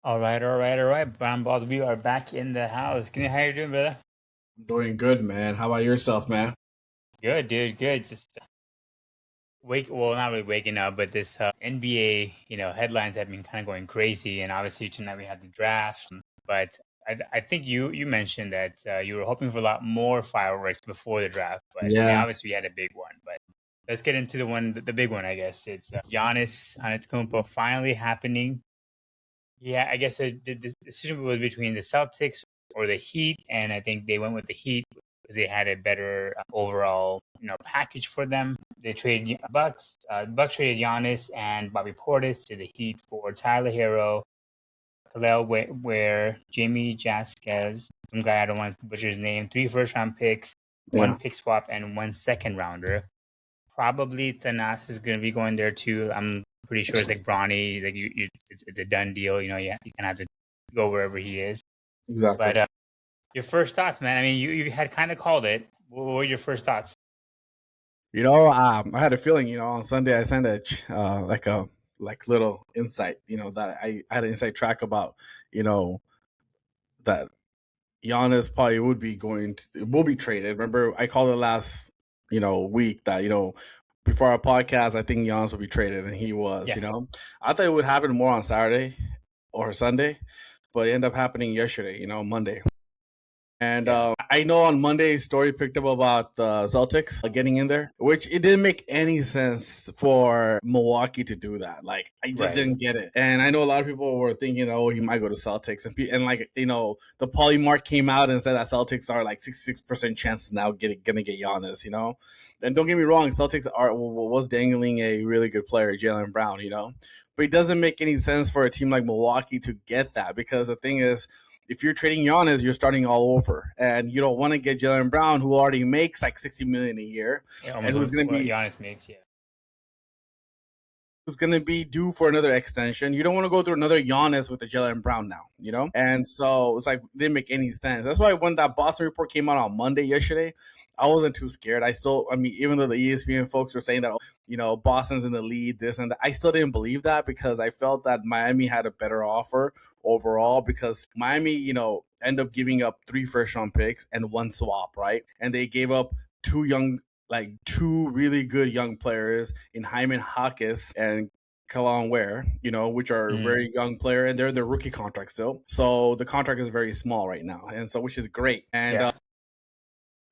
All right. Brown Balls, we are back in the house. How you doing, brother? Doing good, man. How about yourself, man? Good, dude. Good. Just well, not really waking up, but this NBA, headlines have been kind of going crazy, and obviously tonight we had the draft. But I think you mentioned that you were hoping for a lot more fireworks before the draft, but I mean, Yeah, obviously we had a big one. But let's get into the big one. I guess it's Giannis Antetokounmpo finally happening. Yeah, I guess the decision was between the Celtics or the Heat, and I think they went with the Heat because they had a better overall, package for them. They traded Bucks. Bucks traded Giannis and Bobby Portis to the Heat for Tyler Hero, Kalel Ware, Jamie Jaskez, some guy I don't want to butcher his name, 3 first-round picks, one yeah, pick swap, and 1 second rounder. Probably Thanas is going to be going there too. I'm pretty sure it's like Bronny. Like it's a done deal. You kind of have to go wherever he is. exactly. But your first thoughts, man. I mean, you had kind of called it. What were your first thoughts? I had a feeling, on Sunday I sent a little insight, that I had an inside track about, you know, that Giannis probably will be traded. Remember, I called it last, week that before our podcast, I think Giannis will be traded, and he was. Yeah. I thought it would happen more on Saturday or Sunday, but it ended up happening yesterday, Monday. And Yeah. I know on Monday, story picked up about the Celtics getting in there, which it didn't make any sense for Milwaukee to do that. Like, I just Right. didn't get it. And I know a lot of people were thinking, oh, he might go to Celtics. And like, the Polymark came out and said that Celtics are like 66% chances now gonna get Giannis. And don't get me wrong, Celtics was dangling a really good player, Jalen Brown. But it doesn't make any sense for a team like Milwaukee to get that because the thing is, if you're trading Giannis, you're starting all over, and you don't want to get Jalen Brown, who already makes like 60 million a year, Yeah, and almost what Giannis makes. Yeah. who's going to be due for another extension. You don't want to go through another Giannis with the Jalen Brown now. And so it's like it didn't make any sense. That's why when that Boston report came out on Monday yesterday, I wasn't too scared. I mean, even though the ESPN folks were saying that, Boston's in the lead, this and that, I still didn't believe that because I felt that Miami had a better offer overall because Miami, end up giving up 3 first-round picks and 1 swap, right? And they gave up two really good young players in Hyman Hawkes and Kalon Ware, which are a Mhm. very young player, and they're in their rookie contract still. So the contract is very small right now, and so which is great. And Yeah.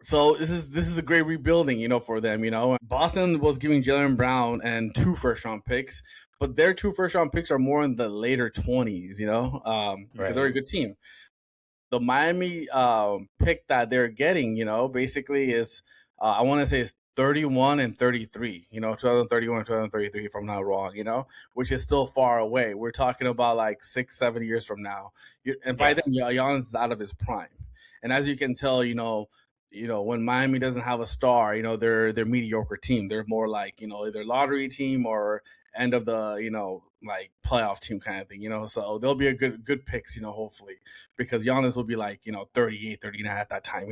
so this is a great rebuilding, for them. Boston was giving Jalen Brown and 2 first-round picks, but their 2 first-round picks are more in the later 20s, because they're a Right. good team. The Miami pick that they're getting, basically is I want to say it's 31 and 33, 2031 and 2033 if I'm not wrong, which is still far away. We're talking about like 6, 7 years from now. And by Yeah. then, Giannis is out of his prime. And as you can tell, when Miami doesn't have a star, they're mediocre team. They're more like, either lottery team or end of the, like playoff team kind of thing. So they'll be a good picks, hopefully, because Giannis will be like, 38, 39 at that time.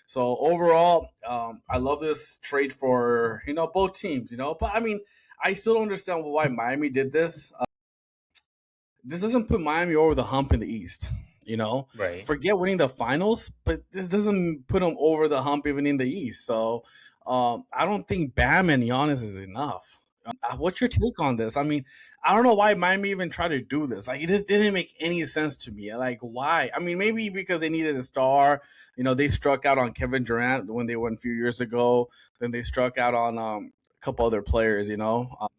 So overall, I love this trade for, both teams. But I mean, I still don't understand why Miami did this. This doesn't put Miami over the hump in the East. Right. Forget winning the finals, but this doesn't put them over the hump even in the East. So I don't think Bam and Giannis is enough. What's your take on this? I mean, I don't know why Miami even tried to do this. Like, it just didn't make any sense to me. Like, why? I mean, maybe because they needed a star. They struck out on Kevin Durant when they won a few years ago. Then they struck out on a couple other players.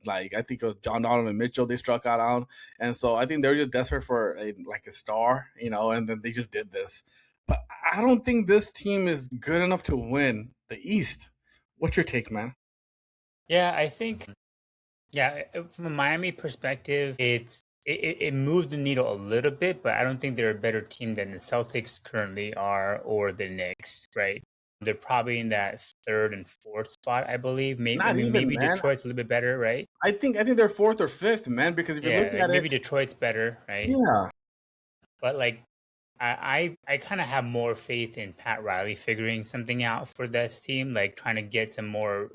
Like I think it was John Donovan Mitchell. They struck out on, and so I think they were just desperate for like a star. And then they just did this. But I don't think this team is good enough to win the East. What's your take, man? Yeah. I think. Yeah. From a Miami perspective, it moves the needle a little bit, but I don't think they're a better team than the Celtics currently are or the Knicks. Right. They're probably in that third and fourth spot, I believe. Maybe I Not mean even, maybe man. Detroit's a little bit better, right? I think they're fourth or fifth, man. Because if you're Yeah, looking like at maybe it, Detroit's better, right? yeah, But like I kind of have more faith in Pat Riley figuring something out for this team, like trying to get some more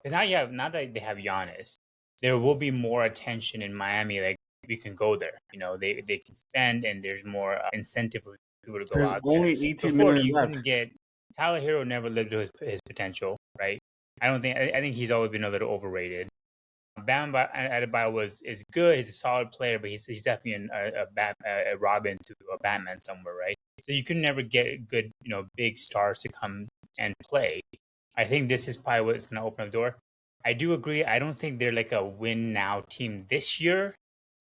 because now that they have Giannis, there will be more attention in Miami, like we can go there. They can spend, and there's more incentive for people to go There's out there. only 18 Before, million you left. couldn't get Tyler Hero never lived to his potential, right? I think he's always been a little overrated. Bam Adebayo is good. He's a solid player, but he's definitely a Robin to a Batman somewhere, right? So you can never get good, big stars to come and play. I think this is probably what's going to open the door. I do agree. I don't think they're like a win now team this year.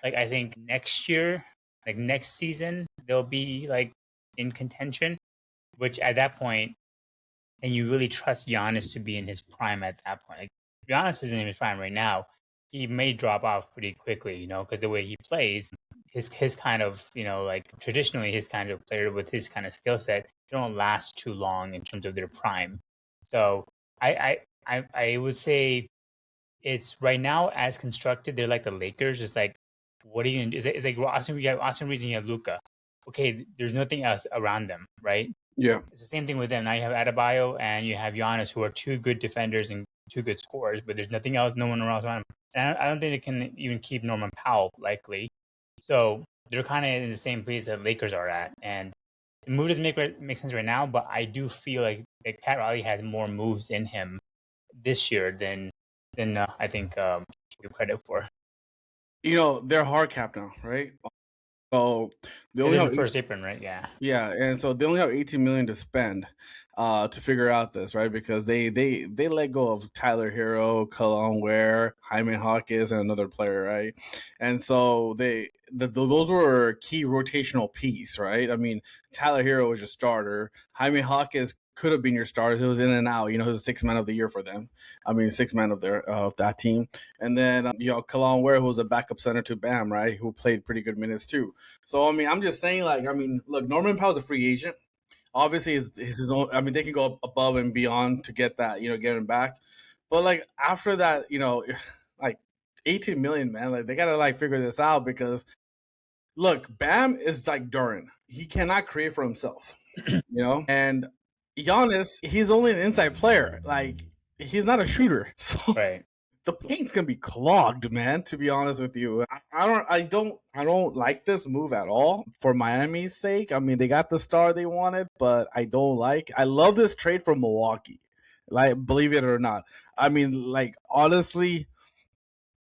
Like, I think next year, like next season, they'll be like in contention. Which at that point, and you really trust Giannis to be in his prime at that point. Like, Giannis isn't in his prime right now. He may drop off pretty quickly, because the way he plays, his kind of, like traditionally his kind of player with his kind of skill set, they don't last too long in terms of their prime. So I would say it's right now as constructed, they're like the Lakers. It's like, what are you gonna do? It's like Austin. You have Austin Reeves and you have Luka. Okay, there's nothing else around them, right? Yeah. It's the same thing with them. Now you have Adebayo and you have Giannis, who are two good defenders and two good scorers, but there's nothing else, no one else around them. And I don't think they can even keep Norman Powell, likely. So they're kind of in the same place that Lakers are at. And the move doesn't make sense right now, but I do feel like Pat Riley has more moves in him this year than I think give credit for. They're hard cap now, right? So they only They're have the first apron, right? Yeah. Yeah, and so they only have 18 million to spend to figure out this, right? Because they let go of Tyler Hero, Kalon Ware, Jaime Hawkins, and another player, right? And so those were a key rotational piece, right? I mean, Tyler Hero was your starter. Jaime Hawkins could have been your starters. It was in and out. He was a 6 man of the year for them. I mean, 6 man of that team. And then Kalon Ware, who was a backup center to Bam, right? Who played pretty good minutes too. So I mean, I'm just saying, like, I mean, look, Norman Powell's a free agent. Obviously, it's his own. I mean, they can go above and beyond to get that, get him back. But like after that, like 18 million, man, like they gotta like figure this out because look, Bam is like Duran. He cannot create for himself, and Giannis, he's only an inside player. Like he's not a shooter. So right. The paint's gonna be clogged, man. To be honest with you, I don't like this move at all for Miami's sake. I mean, they got the star they wanted, but I don't like. I love this trade from Milwaukee, like believe it or not. I mean, like honestly,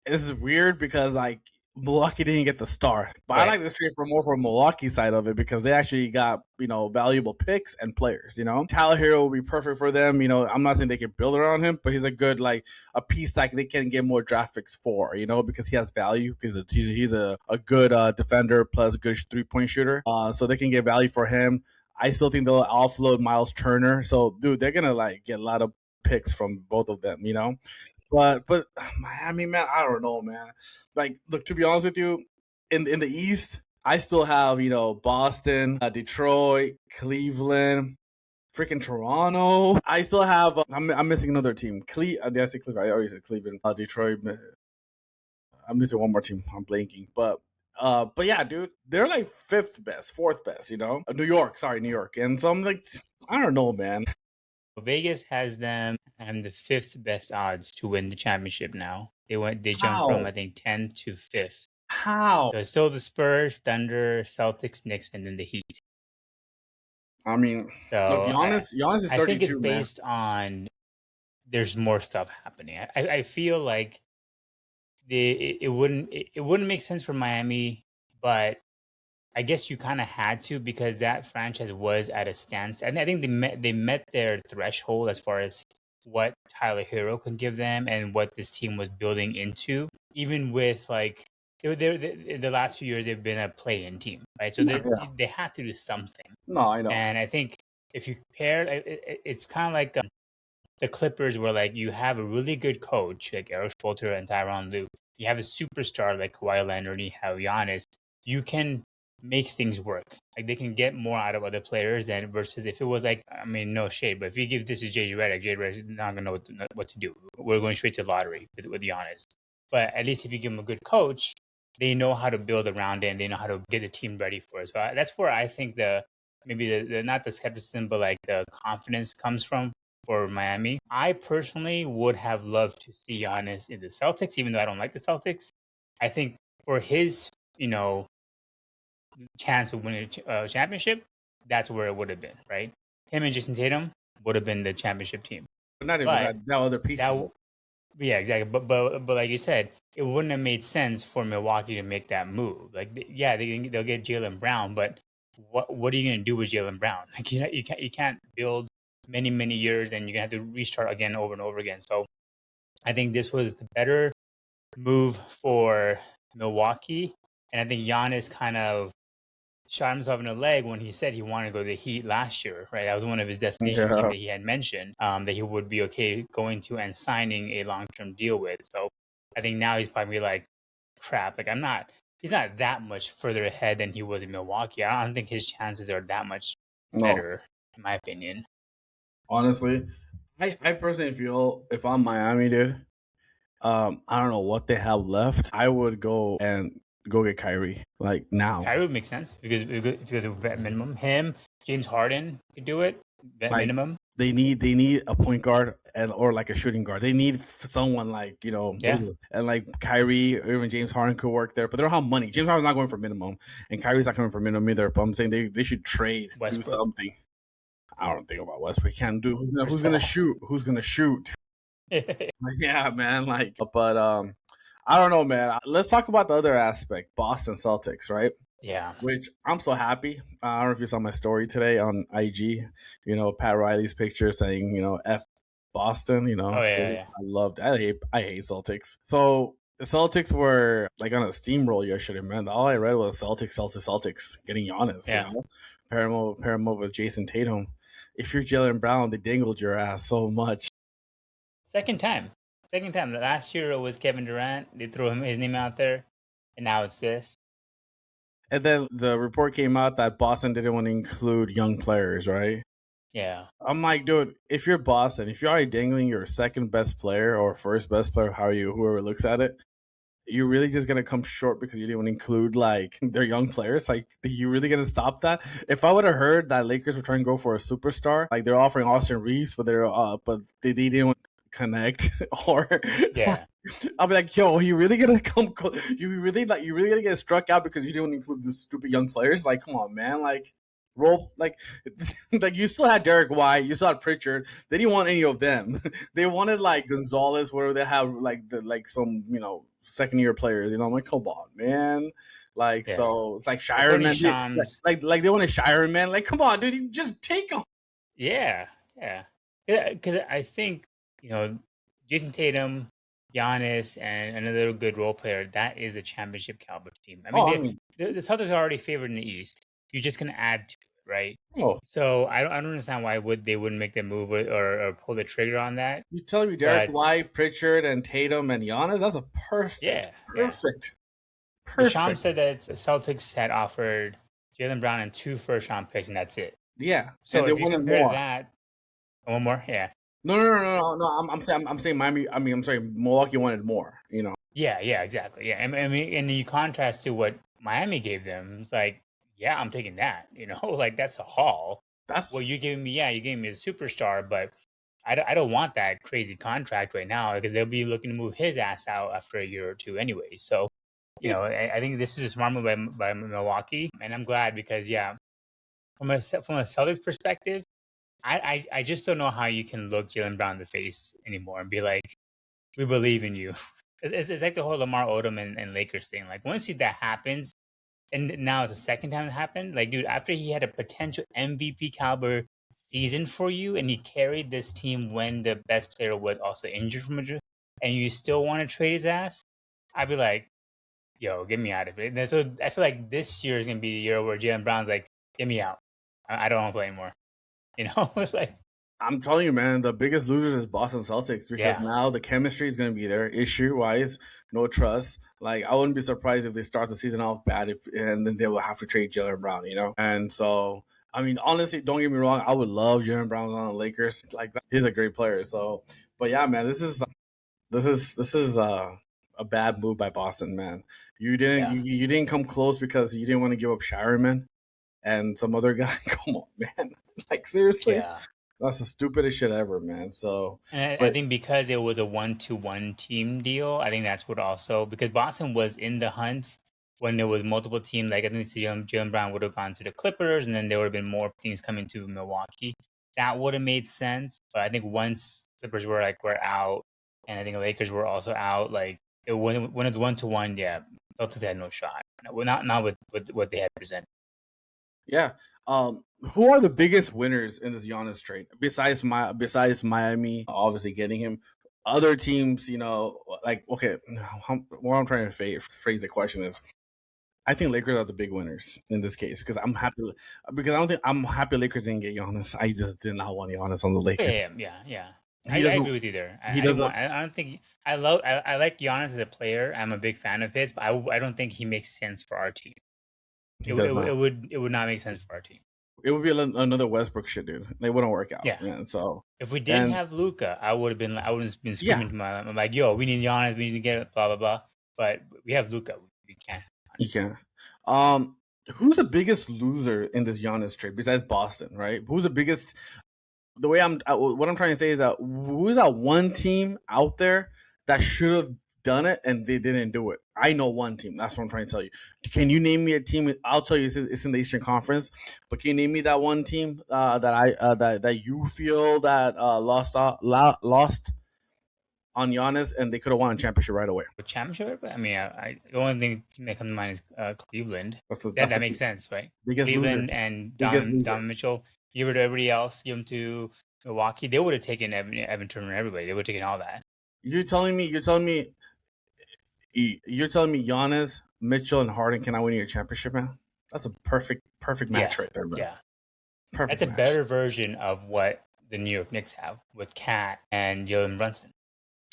this is weird because like Milwaukee didn't get the star, but right. I like this trade for Milwaukee side of it because they actually got valuable picks and players. Tyler Hero will be perfect for them. I'm not saying they can build around him, but he's a good like a piece like they can get more draft picks for. Because he has value because he's a good defender plus good 3-point shooter. So they can get value for him. I still think they'll offload Miles Turner. So dude, they're gonna like get a lot of picks from both of them. But Miami, man, I don't know, man. Like, look, to be honest with you, in the East, I still have Boston, Detroit, Cleveland, freaking Toronto. I still have. I'm missing another team. Did I say Cleveland? I already said Cleveland, Detroit. I'm missing one more team. I'm blanking, but yeah, dude, they're like 5th best, 4th best. New York. And so I'm like, I don't know, man. Vegas has them and the 5th best odds to win the championship now. They jumped from I think 10th to 5th. How? So it's still the Spurs, Thunder, Celtics, Knicks, and then the Heat. I mean, so look, Giannis is 32, I think it's based on there's more stuff happening. I feel like it wouldn't make sense for Miami, but I guess you kind of had to because that franchise was at a standstill. And I think they met their threshold as far as what Tyler Hero can give them and what this team was building into. Even with like the last few years, they've been a play-in team, right? So they have to do something. No, I know. And I think if you compare, it's kind of like the Clippers, where like you have a really good coach like Eric Spoelstra and Tyronn Lue. You have a superstar like Kawhi Leonard. You have Giannis. You can make things work. Like they can get more out of other players than versus if it was like, I mean, no shade, but if you give this to JJ Redick, JJ Redick is not gonna know what to do. We're going straight to the lottery with Giannis. But at least if you give him a good coach, they know how to build around it and they know how to get the team ready for it. So that's where I think maybe the not the skepticism, but like the confidence comes from for Miami. I personally would have loved to see Giannis in the Celtics, even though I don't like the Celtics. I think for his chance of winning a championship, that's where it would have been, right? Him and Jason Tatum would have been the championship team. But not even But that other pieces. yeah, exactly. But like you said, it wouldn't have made sense for Milwaukee to make that move. Like, they'll get Jalen Brown, but what are you going to do with Jalen Brown? Like, you can't build many years, and you're gonna have to restart again over and over again. So I think this was the better move for Milwaukee, and I think Giannis kind of shot himself in the leg when he said he wanted to go to the Heat last year, right? That was one of his destination teams that he had mentioned, that he would be okay going to and signing a long-term deal with. So I think now he's probably like, crap, like he's not that much further ahead than he was in Milwaukee. I don't think his chances are that much better, in my opinion. Honestly, I personally feel if I'm Miami, dude, I don't know what they have left. I would go get Kyrie like now. Kyrie would make sense because of vet minimum. Him, James Harden could do it. Vet minimum. They need a point guard or like a shooting guard. They need someone like and like Kyrie or even James Harden could work there, but they don't have money. James Harden's not going for minimum, and Kyrie's not coming for minimum either. But I'm saying they should trade do something. I don't think about Westbrook. Can't do who's gonna shoot. Who's gonna shoot? Yeah, man. But I don't know, man. Let's talk about the other aspect, Boston Celtics, right? Yeah. Which I'm so happy. I don't know if you saw my story today on IG. Pat Riley's picture saying, F Boston. Oh yeah. I hate Celtics. So the Celtics were like on a steamroll yesterday, man. All I read was Celtics getting Giannis. Yeah. Pair him up with Jason Tatum. If you're Jalen Brown, they dangled your ass so much. Second time. Last year it was Kevin Durant. They threw his name out there, and now it's this. And then the report came out that Boston didn't want to include young players, right? Yeah. I'm like, dude, if you're Boston, if you're already dangling your second best player or first best player, whoever looks at it, you're really just gonna come short because you didn't want to include like their young players. Like, are you really gonna stop that? If I would have heard that Lakers were trying to go for a superstar, like they're offering Austin Reeves, but they didn't connect or yeah. I'll be like, yo, you really gonna you really gonna get struck out because you didn't include the stupid young players? Like, come on, man. Like, roll like you still had Derek White, you still had Pritchard. They didn't want any of them. They wanted like Gonzalez, where they have like some second year players. I'm like, come on, man. Like, yeah. So it's like Shireman, like they wanted Shireman. Like, come on, dude, you just take them. Yeah. Because I think Jason Tatum, Giannis, and another good role player, that is a championship caliber team. I mean, the Celtics are already favored in the East. You're just going to add to it, right? Oh. So I don't understand why they wouldn't make the move or pull the trigger on that. You telling me Derek White, Pritchard, and Tatum, and Giannis? That's a perfect. Yeah. Perfect. Sham said that the Celtics had offered Jalen Brown and 2 first-round picks, and that's it. Yeah. So if you compare that, one more, yeah. No. I'm saying Miami. I'm sorry, Milwaukee wanted more. Yeah, exactly. Yeah, I mean, and you contrast to what Miami gave them. It's like, yeah, I'm taking that. Like that's a haul. That's well, you gave me a superstar, but I don't want that crazy contract right now because they'll be looking to move his ass out after a year or two anyway. So, I think this is a smart move by Milwaukee, and I'm glad because from a Celtics perspective. I just don't know how you can look Jalen Brown in the face anymore and be like, we believe in you. It's like the whole Lamar Odom and Lakers thing. Like, once that happens, and now it's the second time it happened, like, dude, after he had a potential MVP caliber season for you and he carried this team when the best player was also injured from injury, and you still want to trade his ass, I'd be like, yo, get me out of it. And so I feel like this year is going to be the year where Jalen Brown's like, get me out. I don't want to play anymore. Like, I'm telling you, man, the biggest losers is Boston Celtics because now the chemistry is going to be there. Issue-wise, no trust. Like, I wouldn't be surprised if they start the season off bad and then they will have to trade Jalen Brown, And so, I mean, honestly, don't get me wrong. I would love Jalen Brown on the Lakers. Like, he's a great player. So, but yeah, man, this is a bad move by Boston, man. You didn't come close because you didn't want to give up Shireman and some other guy. Come on, man. Like, seriously? Yeah. That's the stupidest shit ever, man. So, I think because it was a 1-1 team deal, I think that's what also, because Boston was in the hunt when there was multiple teams, like I think Jalen Brown would have gone to the Clippers, and then there would have been more things coming to Milwaukee. That would have made sense. But I think once Clippers were out, and I think the Lakers were also out, like when it's 1-1, yeah, Celtics had no shot. Well, not with what they had presented. Yeah. Who are the biggest winners in this Giannis trade besides Miami? Obviously, getting him. Other teams, like okay, what I'm trying to phrase the question is, I think Lakers are the big winners in this case because I'm happy. Because I don't think I'm happy Lakers didn't get Giannis. I just did not want Giannis on the Lakers. Yeah. I agree with you there. I don't think I like Giannis as a player. I'm a big fan of his, but I don't think he makes sense for our team. It would not make sense for our team. It would be another Westbrook shit, dude. They wouldn't work out. Yeah. So if we didn't have Luka, I would have been screaming to my I'm like, yo, we need Giannis, we need to get it, blah blah blah. But we have Luka, we can't. Honestly. You can. Who's the biggest loser in this Giannis trade besides Boston? Right? Who's the biggest? What I'm trying to say is that who's that one team out there that should have done it and they didn't do it? I know one team. That's what I'm trying to tell you. Can you name me a team? I'll tell you it's in the Eastern Conference. But can you name me that one team that you feel that lost on Giannis and they could have won a championship right away? A championship? I mean, the only thing that comes to mind is Cleveland. That makes sense, right? Cleveland loser. And Don Mitchell. Give it to everybody else. Give them to Milwaukee. They would have taken Evan Turner and everybody. They would have taken all that. You're telling me Giannis, Mitchell, and Harden cannot win your championship, man? That's a perfect match right there, bro. Yeah. Perfect. That's a better version of what the New York Knicks have with Cat and Jalen Brunson.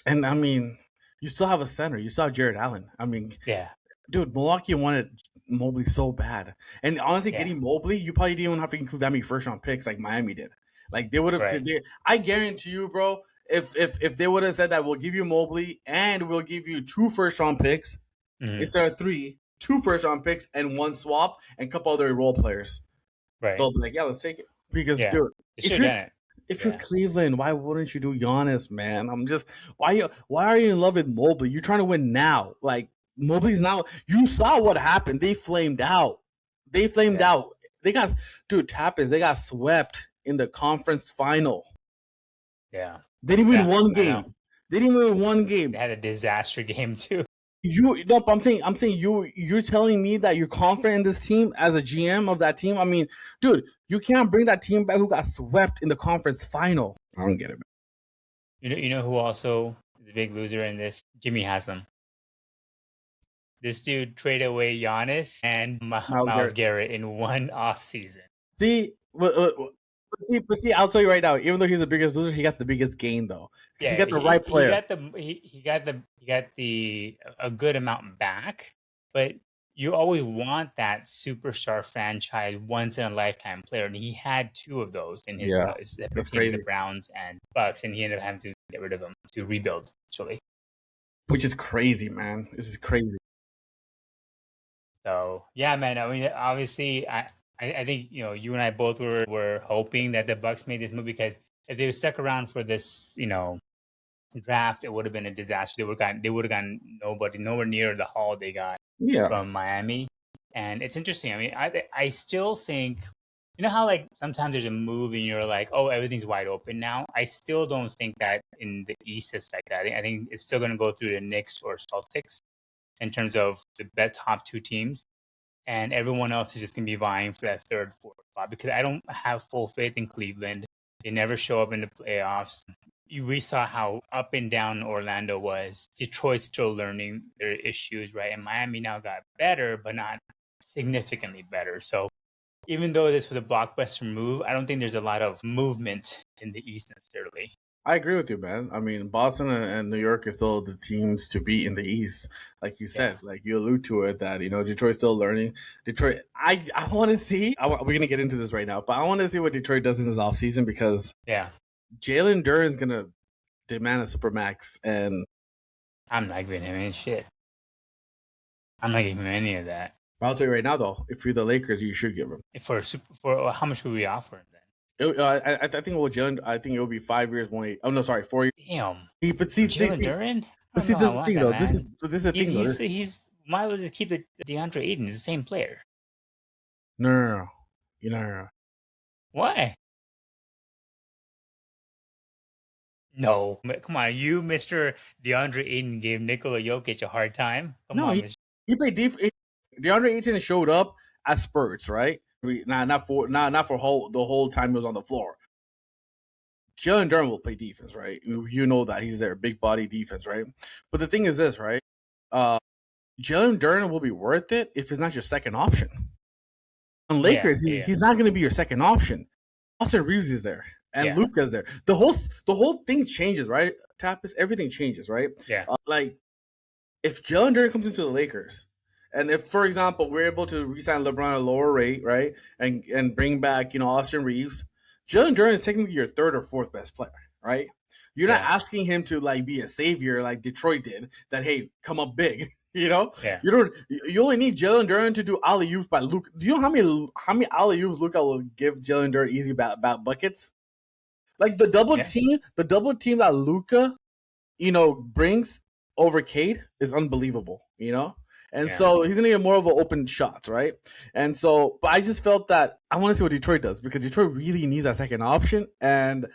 And I mean, you still have a center. You still have Jared Allen. I mean, yeah. Dude, Milwaukee wanted Mobley so bad. And honestly, getting Mobley, you probably didn't even have to include that many first-round picks like Miami did. Like, they would have I guarantee you, bro, if they would have said that we'll give you Mobley and we'll give you 2 first-round picks instead of 3, 2 first-round picks and 1 swap and a couple other role players. Right. They'll be like, yeah, let's take it. Because, dude, if you're Cleveland, why wouldn't you do Giannis, man? I'm just why are you in love with Mobley? You're trying to win now. Like, Mobley's now. You saw what happened. They flamed out. They got Tapas. They got swept in the conference final. Yeah. They didn't win one game. They didn't win one game. They had a disaster game too. I'm saying you're telling me that you're confident in this team as a GM of that team. I mean, dude, you can't bring that team back who got swept in the conference final. I don't get it, man. You know who also is a big loser in this? Jimmy Haslam. This dude traded away Giannis and Myles Garrett in one offseason. See, I'll tell you right now. Even though he's the biggest loser, he got the biggest gain though. Yeah, he got the right player. He got a good amount back, but you always want that superstar franchise once in a lifetime player, and he had 2 of those in his between the Browns and Bucks, and he ended up having to get rid of them to rebuild actually. Which is crazy, man. This is crazy. So yeah, man. I mean, obviously, I think you and I both were hoping that the Bucks made this move because if they stuck around for this, draft, it would have been a disaster. They would have gotten nowhere near the haul they got from Miami. And it's interesting. I mean, I still think how like sometimes there's a move and you're like, oh, everything's wide open now. I still don't think that in the East it's like that. I think it's still going to go through the Knicks or Celtics in terms of the best top 2 teams. And everyone else is just going to be vying for that 3rd, 4th spot because I don't have full faith in Cleveland. They never show up in the playoffs. We saw how up and down Orlando was. Detroit's still learning their issues, right? And Miami now got better, but not significantly better. So even though this was a blockbuster move, I don't think there's a lot of movement in the East necessarily. I agree with you, man. I mean, Boston and New York are still the teams to beat in the East. Like you said, like you allude to it that, Detroit's still learning. Detroit, I want to see, we're going to get into this right now, but I want to see what Detroit does in this offseason because Jalen Duren's going to demand a Supermax and I'm not giving him any shit. I'm not giving him any of that. I'll tell you right now, though, if you're the Lakers, you should give him. For how much would we offer him then? I think Jalen. I think it will be 5 years, 4 years. Damn. But see, Jalen Duren. But see, this is the thing, though. This is the thing, though. He's Might as well just keep the DeAndre Ayton. It's the same player. No. No. Why? No, come on, you, Mister DeAndre Ayton, gave Nikola Jokic a hard time. Come No, on, he played defense. DeAndre Ayton showed up at Spurs, right? Not for the whole time he was on the floor. Jalen Durham will play defense, right? You know that he's their big body defense, right? But the thing is this, right? Jalen Durham will be worth it if it's not your second option. On Lakers, he's not going to be your second option. Austin Reeves is there, and Luka's there. The whole thing changes, right? Tapas, everything changes, right? Yeah. Like if Jalen Durham comes into the Lakers, and if, for example, we're able to re-sign LeBron at a lower rate, right, and bring back Austin Reeves, Jalen Durham is technically your third or fourth best player, right? You're not asking him to be a savior like Detroit did. That hey, come up big. You only need Jalen Durham to do alley-oops by Luka. Do you know how many alley-oops Luka will give Jalen Durham easy buckets? Like the double team that Luka, brings over Cade is unbelievable, And so he's gonna get more of an open shots, right? And so, but I just felt that I want to see what Detroit does because Detroit really needs that second option, and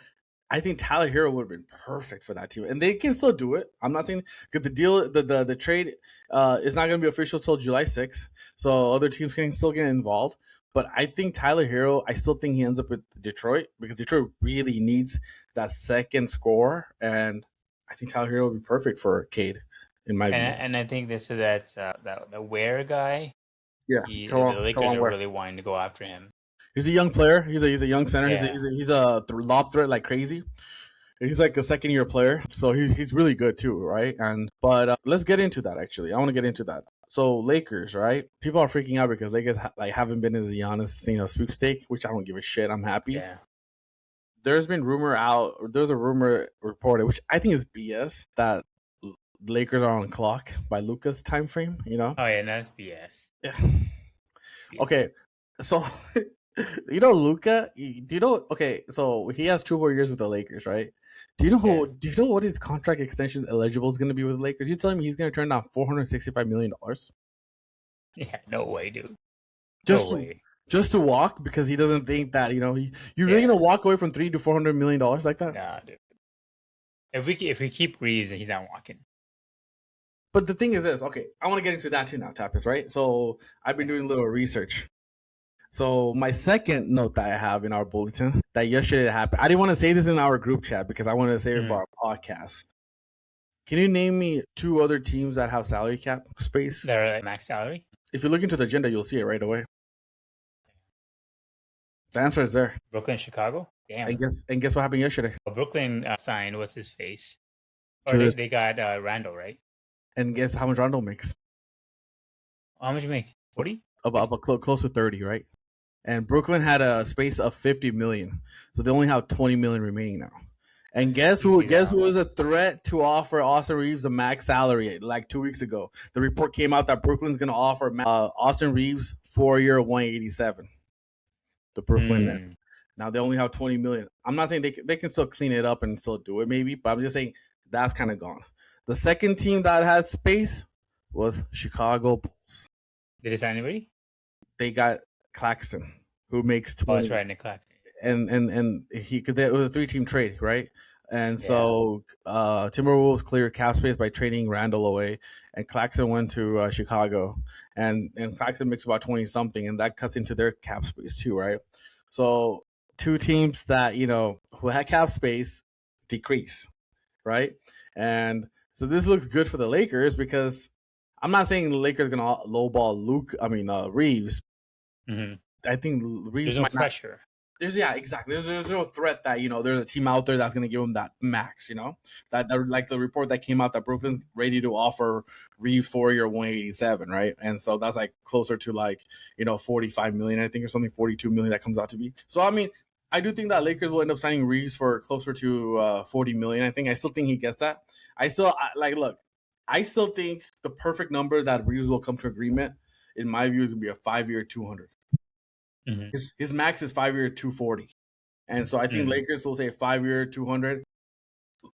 I think Tyler Hero would have been perfect for that team, and they can still do it. I'm not saying because the deal, the trade, is not going to be official till July 6th, so other teams can still get involved. But I think Tyler Hero, I still think he ends up with Detroit because Detroit really needs that second score, and I think Tyler Hero would be perfect for Cade, in my view. And I think this is that the Ware guy. Yeah, the Lakers are really wanting to go after him. He's a young player. He's a young center. Yeah. He's a lob threat like crazy. He's like a second-year player, so he's really good too, right? But let's get into that. Actually, I want to get into that. So Lakers, right? People are freaking out because Lakers haven't been in the Giannis sweepstake, which I don't give a shit. I'm happy. Yeah. There's been there's a rumor reported, which I think is BS, that Lakers are on clock by Luka's time frame. Oh yeah, that's BS. Yeah. Okay, so. Luka, okay, so he has 2 more years with the Lakers, right? Do you know what his contract extension eligible is going to be with the Lakers? You're telling me he's going to turn down $465 million? Yeah, no way, dude. Just to walk because he doesn't think that, you're really going to walk away from $300 to $400 million like that? Nah, dude. If we keep Reeves, he's not walking. But the thing is this, okay, I want to get into that too now, Tapas, right? So I've been doing a little research. So my second note that I have in our bulletin that yesterday happened, I didn't want to say this in our group chat because I wanted to say it for our podcast. Can you name me 2 other teams that have salary cap space? They're like max salary? If you look into the agenda, you'll see it right away. The answer is there. Brooklyn, Chicago? Damn. And guess what happened yesterday? Well, Brooklyn signed, what's his face? Or they got Randall, right? And guess how much Randall makes? How much you make? 40? About close to 30, right? And Brooklyn had a space of 50 million, so they only have 20 million remaining now. And guess who was a threat to offer Austin Reeves a max salary like 2 weeks ago? The report came out that Brooklyn's going to offer Austin Reeves 4-year 187. The Brooklyn Nets. Now they only have 20 million. I'm not saying they can still clean it up and still do it maybe, but I'm just saying that's kind of gone. The second team that had space was Chicago Bulls. Did they sign anybody? They got Claxton, who makes 20. Oh, that's right, Nick Claxton. And it was a 3-team trade, right? And so Timberwolves cleared cap space by trading Randall away, and Claxton went to Chicago, and Claxton makes about 20 something, and that cuts into their cap space too, right? So 2 teams that who had cap space decrease, right? And so this looks good for the Lakers because I'm not saying the Lakers are gonna lowball Reeves. Mm-hmm. I think Reeves. There's no pressure. There's no threat that there's a team out there that's gonna give him that max. That like the report that came out that Brooklyn's ready to offer Reeves 4-year 187, right? And so that's like closer to 45 million, I think, or something, 42 million that comes out to be. So I mean, I do think that Lakers will end up signing Reeves for closer to 40 million. I still think he gets that. I still think the perfect number that Reeves will come to agreement, in my view, is going to be a 5-year 200. Mm-hmm. His max is 5-year 240. And so I think Lakers will say 5-year 200.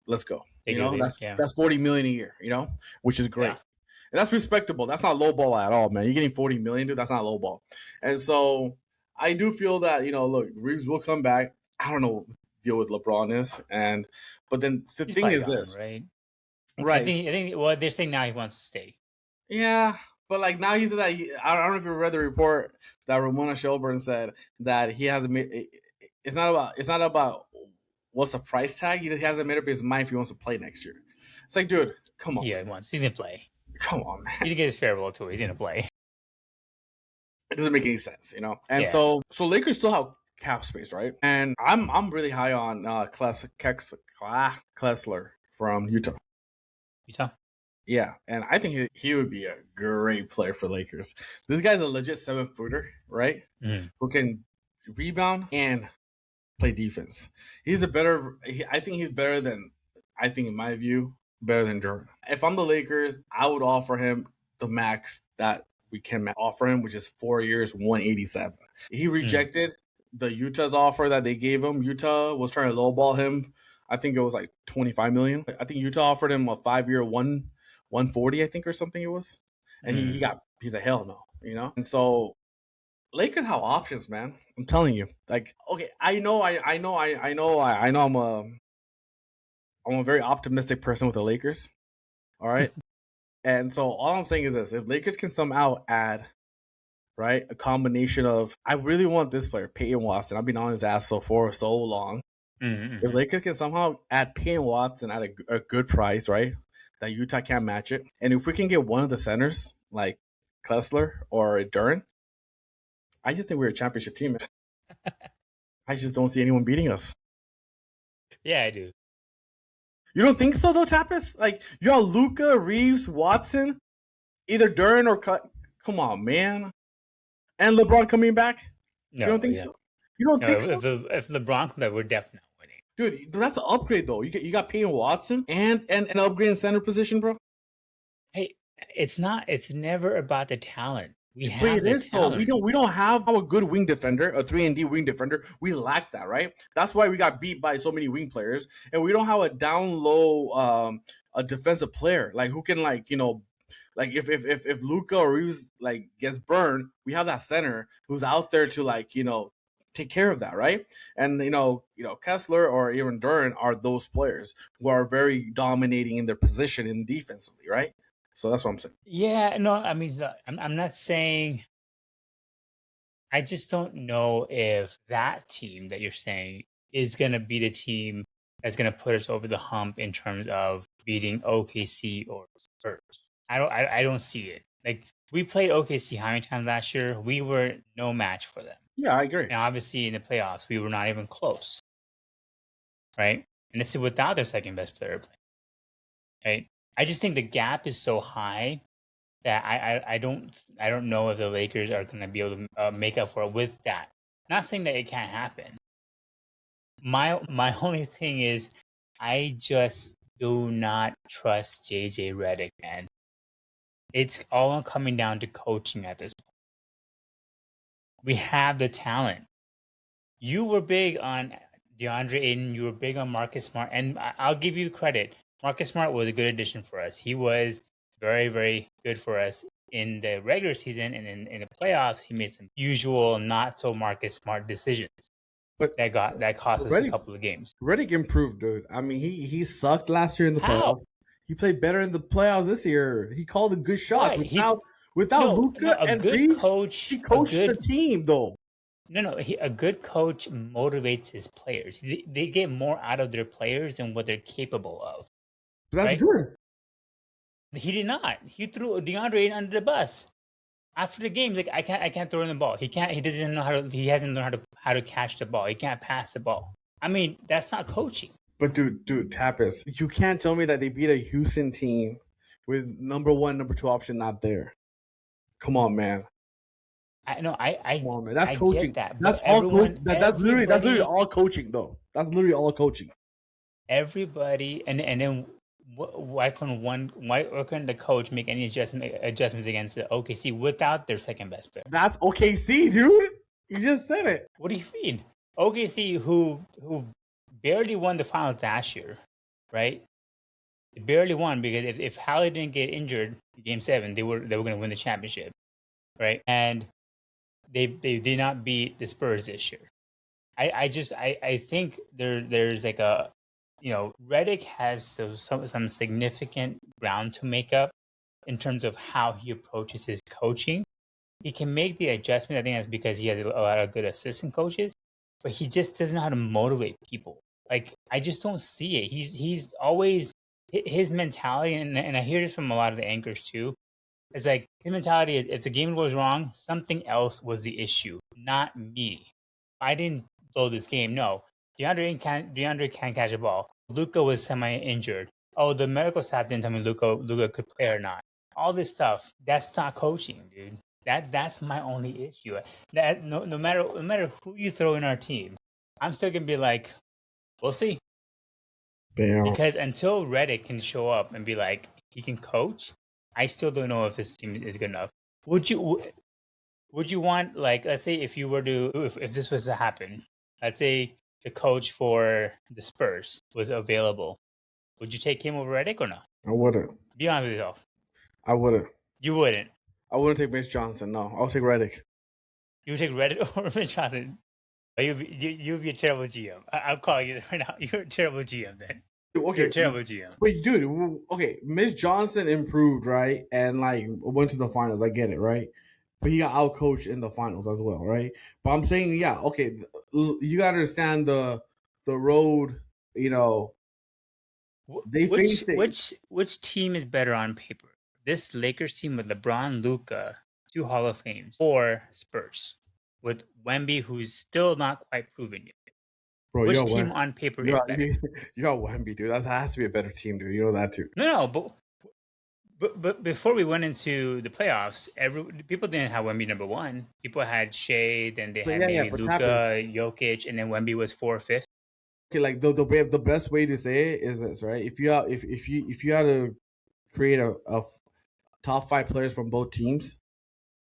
Let's go. That's $40 million a year, which is great. And that's respectable. That's not low ball at all, man. You're getting 40 million, dude. That's not low ball. And so I do feel that, look, Reeves will come back. I don't know what the deal with LeBron is. But then the He's thing probably is gone, this. right? Right. I think. Well, they're saying now he wants to stay. Yeah. But like now he said that I don't know if you read the report that Ramona Shelburne said that he hasn't made. It's not about what's the price tag. He hasn't made up his mind if he wants to play next year. It's like, dude, come on. Yeah, he wants. He's gonna play. Come on, man. He didn't get his farewell tour. He's gonna play. It doesn't make any sense, And so Lakers still have cap space, right? And I'm really high on Kessler from Utah. Utah. Yeah, and I think he would be a great player for Lakers. This guy's a legit 7-footer, right? Who can rebound and play defense. I think he's better than, in my view, better than Jordan. If I'm the Lakers, I would offer him the max that we can offer him, which is 4 years, 187. He rejected the Utah's offer that they gave him. Utah was trying to lowball him. I think it was like 25 million. I think Utah offered him a 5-year 140, I think, or something it was. And he's a hell no, And so Lakers have options, man. I'm telling you. Like, okay, I know I'm a very optimistic person with the Lakers. All right. And so all I'm saying is this: if Lakers can somehow add, right, a combination of, I really want this player, Peyton Watson. I've been on his ass for so long. If Lakers can somehow add Peyton Watson at a good price, right, that Utah can't match it, and if we can get one of the centers like Kessler or Duran, I just think we're a championship team. I just don't see anyone beating us. Yeah, I do. You don't think so, though, Tapas? Like, you got Luka, Reeves, Watson, either Duran or come on, man. And LeBron coming back? No, you don't think so? You don't think so? If LeBron comes back, we're definitely winning. Dude, that's an upgrade, though. You got Peyton Watson and an upgrade in center position, bro. Hey, it's never about the talent. We don't have a good wing defender, a 3-and-D wing defender. We lack that, right? That's why we got beat by so many wing players, and we don't have a down low a defensive player like who can like if Luka or Reeves like gets burned, we have that center who's out there to take care of that, right? And Kessler or even Duran are those players who are very dominating in their position in defensively, right? So that's what I'm saying. Yeah, no, I mean, I'm not saying. I just don't know if that team that you're saying is going to be the team that's going to put us over the hump in terms of beating OKC or Spurs. I don't see it. Like, we played OKC how many times last year? We were no match for them. Yeah, I agree. And obviously in the playoffs, we were not even close. Right? And this is without their second best player playing. Right? I just think the gap is so high that I don't know if the Lakers are going to be able to make up for it with that. Not saying that it can't happen. My only thing is I just do not trust JJ Redick, man. It's all coming down to coaching at this point. We have the talent. You were big on DeAndre Ayton. You were big on Marcus Smart, and I'll give you credit. Marcus Smart was a good addition for us. He was very, very good for us in the regular season, and in the playoffs, he made some usual not so Marcus Smart decisions. But that cost us a couple of games. Redick improved, dude. I mean, he sucked last year in the playoffs. He played better in the playoffs this year. He called a good shot without Luka and Reeves. He coached the team, though. A good coach motivates his players. They get more out of their players than what they're capable of. But that's good. He did not. He threw DeAndre Ayton under the bus after the game. Like, I can't throw in the ball. He can't. He doesn't know how to. He hasn't learned how to catch the ball. He can't pass the ball. I mean, that's not coaching. But dude, Tapas, you can't tell me that they beat a Houston team with number 1, number 2 option not there. Come on, man. I know. Come on, man. That's coaching. That, that's all. That's literally all coaching, though. That's literally all coaching. Everybody, and then why couldn't the coach make any adjustments against the OKC without their second best player? That's OKC, dude. You just said it. What do you mean? OKC, who barely won the finals last year, right? They barely won because if Hallie didn't get injured in Game 7, they were going to win the championship, right? And they did not beat the Spurs this year. I think there's like a, Redick has some significant ground to make up in terms of how he approaches his coaching. He can make the adjustment. I think that's because he has a lot of good assistant coaches, but he just doesn't know how to motivate people. Like, I just don't see it. He's always his mentality, and I hear this from a lot of the anchors too. It's like his mentality is, if the game goes wrong, something else was the issue, not me. I didn't blow this game. No, DeAndre can't catch a ball. Luka was semi-injured. Oh, the medical staff didn't tell me Luka could play or not. All this stuff, that's not coaching, dude. That's my only issue. That no matter who you throw in our team, I'm still gonna be like, we'll see. Damn. Because until Redick can show up and be like, he can coach, I still don't know if this team is good enough. Would you want, like, let's say if you were to, if this was to happen, let's say the coach for the Spurs was available, would you take him over Redick or no? I wouldn't. Be honest with yourself. I wouldn't. You wouldn't. I wouldn't take Mitch Johnson. No, I'll take Redick. You would take Redick over Mitch Johnson. You'd be a terrible GM. I'll call you right now. You're a terrible GM then. Okay, You're a terrible GM. Wait, dude. Okay, Mitch Johnson improved, right, and like went to the finals. I get it, right, but he got out coached in the finals as well, right? But I'm saying, yeah, okay, you gotta understand the road. You know, they faced which team is better on paper? This Lakers team with LeBron, Luka, 2 Hall of Fames, or Spurs with Wemby, who's still not quite proven yet. Bro, which team on paper is better? You got Wemby, dude. That has to be a better team, dude. You know that too. No, but before we went into the playoffs, people didn't have Wemby number 1. People had Shea, then they had maybe Luka, Jokic, and then Wemby was 4th, 5th. Okay, like the best way to say it is this, right? If you had to create a top 5 players from both teams,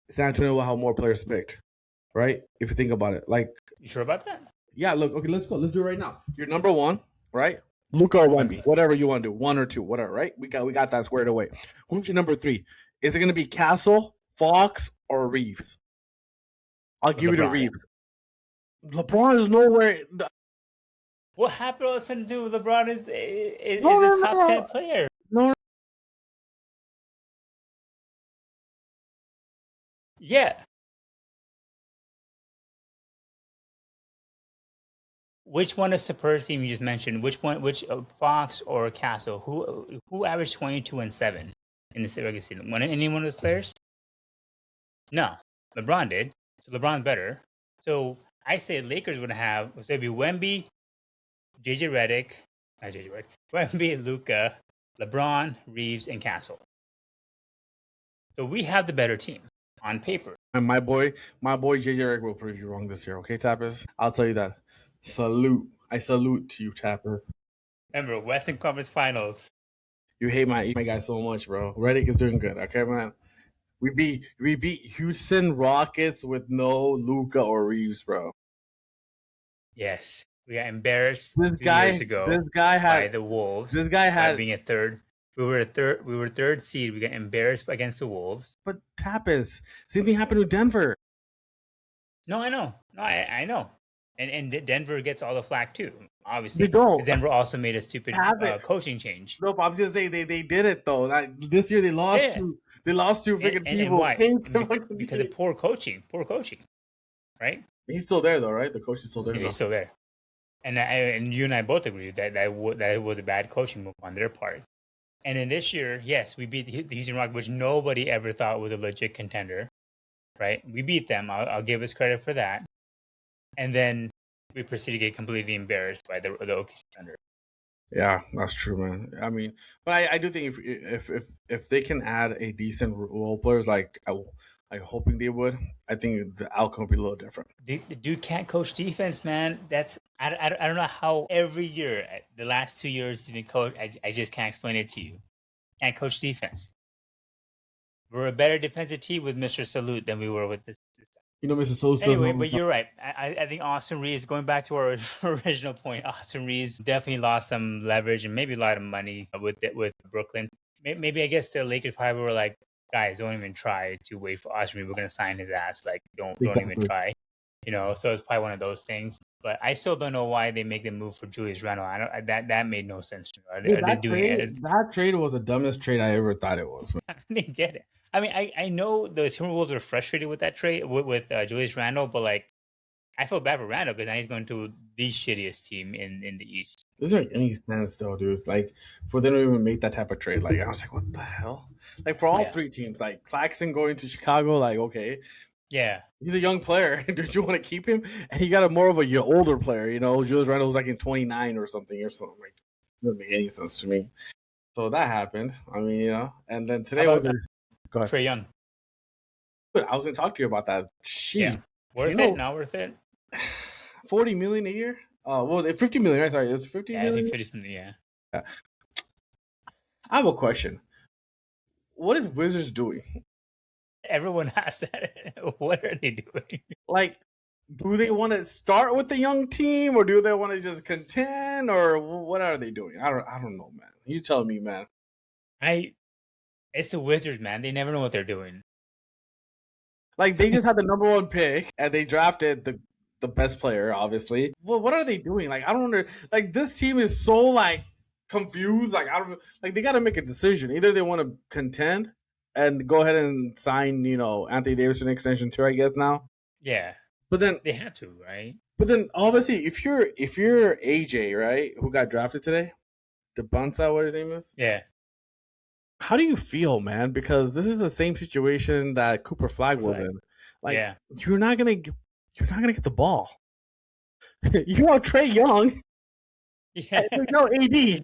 San Antonio will have more players picked, right? If you think about it, like, you sure about that? Yeah, look, okay, let's go. Let's do it right now. You're number 1, right? Luka or Wemby, whatever you want to do, 1 or 2, whatever, right? We got that squared away. Who's your number 3? Is it going to be Castle, Fox, or Reeves? I'll give you to Reeves. LeBron is nowhere. What happened all of a sudden to do with LeBron is a top 10 player. No. Yeah. Which one is the Spurs team you just mentioned? Which Fox or Castle? Who averaged 22 and 7 in the regular season? Any one of those players? No, LeBron did. So LeBron's better. So I say Lakers would have, so it'd be Wemby, Wemby, Luka, LeBron, Reeves, and Castle. So we have the better team on paper. And my boy JJ Redick will prove you wrong this year. Okay, Tapas? I'll tell you that. I salute to you, Tapas. Remember, Western Conference Finals. You hate my guy so much, bro. Redick is doing good. Okay, man. We beat Houston Rockets with no Luka or Reeves, bro. Yes, we got embarrassed years ago. This guy had by the Wolves. This guy had being a third. We were third seed. We got embarrassed against the Wolves. But Tapas, same thing happened with Denver. No, I know. No, I know. And Denver gets all the flack too. Obviously, they don't. Denver also made a stupid coaching change. No, but I'm just saying they did it though. This year they lost to freaking people. And why? Because of poor coaching, right? He's still there though, right? The coach is still there. Yeah, he's still there. And you and I both agree that was a bad coaching move on their part. And then this year, yes, we beat the Houston Rockets, which nobody ever thought was a legit contender, right? We beat them. I'll give us credit for that. And then we proceed to get completely embarrassed by the OKC Thunder. Yeah, that's true, man. I mean, but I do think if they can add a decent role players, like I'm hoping they would, I think the outcome would be a little different. The dude can't coach defense, man. I don't know how every year, the last 2 years he's been coached. I just can't explain it to you. Can't coach defense. We're a better defensive team with Mr. Salute than we were with this time. Mr. Sosa. Anyway, but you're right. I think Austin Reeves, going back to our original point, Austin Reeves definitely lost some leverage and maybe a lot of money with Brooklyn. Maybe I guess the Lakers probably were like, guys, don't even try to wait for Austin Reeves. We're gonna sign his ass. Like, don't even Exactly. try. So it's probably one of those things. But I still don't know why they make the move for Julius Randle. That made no sense to me. Dude, Are they doing it? that trade was the dumbest trade I ever thought it was. I didn't get it. I mean, I know the Timberwolves are frustrated with that trade with Julius Randle, but like, I feel bad for Randle because now he's going to the shittiest team in the East. Doesn't make any sense though, dude. Like for them to even make that type of trade, like I was like, what the hell? Like for all three teams, like Claxton going to Chicago, like okay, yeah, he's a young player. Did you want to keep him? And he got a more of a older player. Julius Randle was like in 29 or something. Like doesn't make any sense to me. So that happened. I mean, and then today was Trae Young. I was gonna talk to you about that. Yeah, worth it? Not worth it? 40 million a year. What was it? 50 million, right? Sorry, it's 50 million? I think 50 something, yeah. I have a question. What is Wizards doing? Everyone has that. What are they doing? Like, do they want to start with the young team, or do they want to just contend, or what are they doing? I don't know, man. You tell me, man. It's the Wizards, man. They never know what they're doing. Like, they just had the number 1 pick, and they drafted the best player, obviously. Well, what are they doing? Like, I don't under like this team is so like confused. Like, I don't like they got to make a decision. Either they want to contend and go ahead and sign, Anthony Davis an extension too, I guess now. Yeah, but then they have to, right? But then obviously, if you're AJ, right, who got drafted today, the Bunsa, what his name is, yeah. How do you feel, man? Because this is the same situation that Cooper Flag was in. Like, yeah. you're not gonna get the ball. You want Trae Young? Yeah. No AD.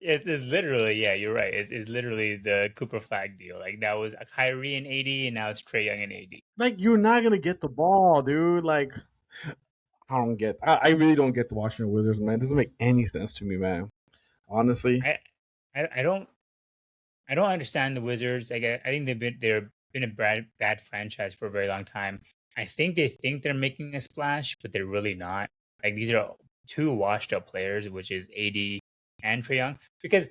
It's literally, yeah, you're right. It's literally the Cooper Flag deal. Like that was a Kyrie and AD, and now it's Trae Young and AD. Like you're not gonna get the ball, dude. Like I really don't get the Washington Wizards, man. It doesn't make any sense to me, man. Honestly, I don't understand the Wizards. I think they've been a bad franchise for a very long time. I think they think they're making a splash, but they're really not. Like these are 2 washed up players, which is AD and Trae Young, because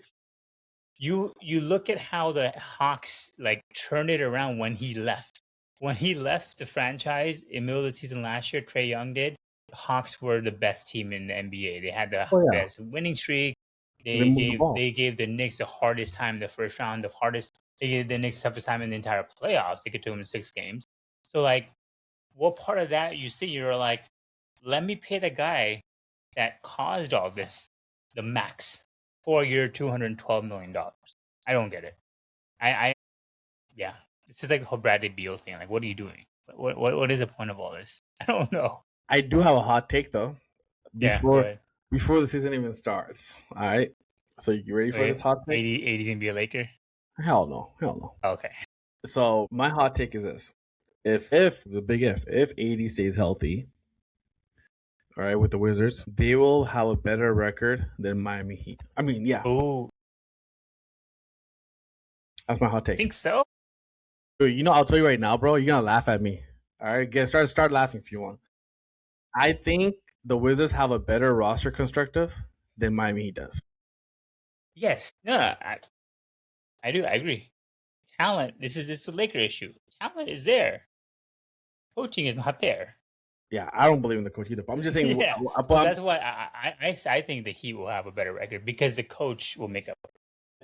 you look at how the Hawks like turned it around when he left. When he left the franchise in the middle of the season last year, Trae Young did. The Hawks were the best team in the NBA. They had the best winning streak. They gave the Knicks the hardest time in the first round. They gave the Knicks the toughest time in the entire playoffs. They get to them in 6 games. So like, what part of that you see? You're like, let me pay the guy that caused all this the max 4-year, $212 million. I don't get it. Yeah, this is like the whole Bradley Beal thing. Like, what are you doing? What is the point of all this? I don't know. I do have a hot take though. Before the season even starts. All right. So you ready for this hot take? AD's gonna be a Laker? Hell no. Okay. So my hot take is this: if the big if AD stays healthy, all right, with the Wizards, they will have a better record than Miami Heat. I mean, yeah. Ooh. That's my hot take. Think so? Dude, I'll tell you right now, bro. You're gonna laugh at me. All right, start laughing if you want. I think the Wizards have a better roster constructive than Miami Heat does. Yes. No, I do. I agree. Talent. This is a Laker issue. Talent is there. Coaching is not there. Yeah, I don't believe in the coach either. But I'm just saying. Yeah. So that's why I think the Heat will have a better record because the coach will make up.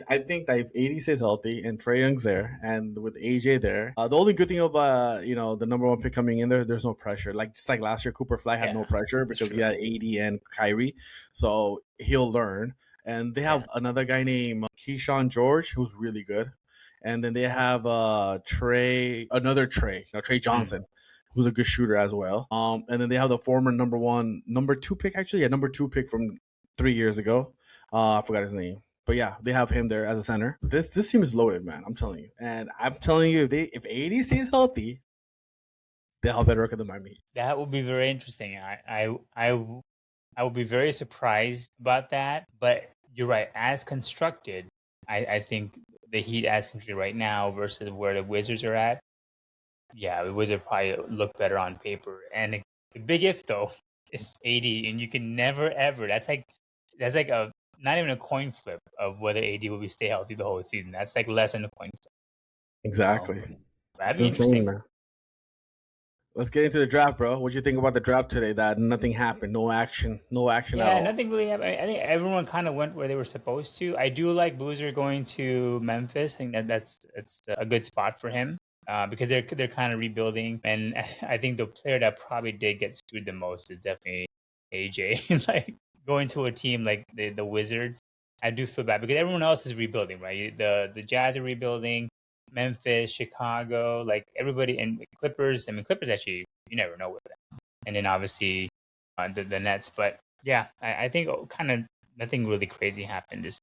I think that if AD stays healthy and Trae Young's there, and with AJ there, the only good thing about the number 1 pick coming in there's no pressure. Like just like last year, Cooper Flag had no pressure because he had AD and Kyrie, so he'll learn. And they have another guy named Keyshawn George who's really good, and then they have Trey Johnson. Who's a good shooter as well. And then they have the former number 2 pick from 3 years ago. I forgot his name. But yeah, they have him there as a center. This team is loaded, man. I'm telling you. And I'm telling you, if AD stays healthy, they'll have a better record than Miami. That would be very interesting. I would be very surprised about that. But you're right. As constructed, I think the Heat as constructed right now versus where the Wizards are at, yeah, the Wizards probably look better on paper. And the big if though is AD, and you can never ever. That's like a not even a coin flip of whether AD will be stay healthy the whole season. That's like less than a coin flip. Exactly. That'd It's be insane, interesting. man. Let's get into the draft, bro. What do you think about the draft today? That nothing happened, no action, no action at Yeah, all. nothing really happened. I think everyone kind of went where they were supposed to. I do like Boozer going to Memphis. I think that's a good spot for him because they're kind of rebuilding, and I think the player that probably did get screwed the most is definitely AJ. Like going to a team like the Wizards, I do feel bad because everyone else is rebuilding, right? The Jazz are rebuilding, Memphis, Chicago, like everybody, and Clippers. I mean, Clippers actually you never know with them, and then obviously the Nets. But yeah, I think kind of nothing really crazy happened. This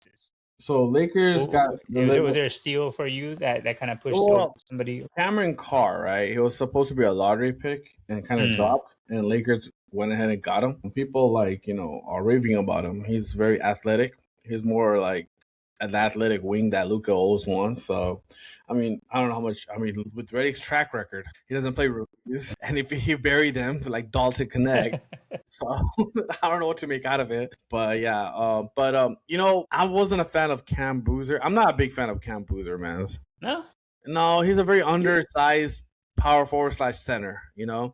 So Lakers got was there a steal for you that kind of pushed over well, somebody? Cameron Carr, right? He was supposed to be a lottery pick and kind of Mm. dropped, and Lakers went ahead and got him. People like are raving about him. He's very athletic. He's more like an athletic wing that Luca always wants. So, I mean, I don't know how much. I mean, with Reddick's track record, he doesn't play rookies, and if he buried them like Dalton Connect. So I don't know what to make out of it, but yeah. I wasn't a fan of Cam Boozer. I'm not a big fan of Cam Boozer, man. No, No, he's a very undersized power forward slash center.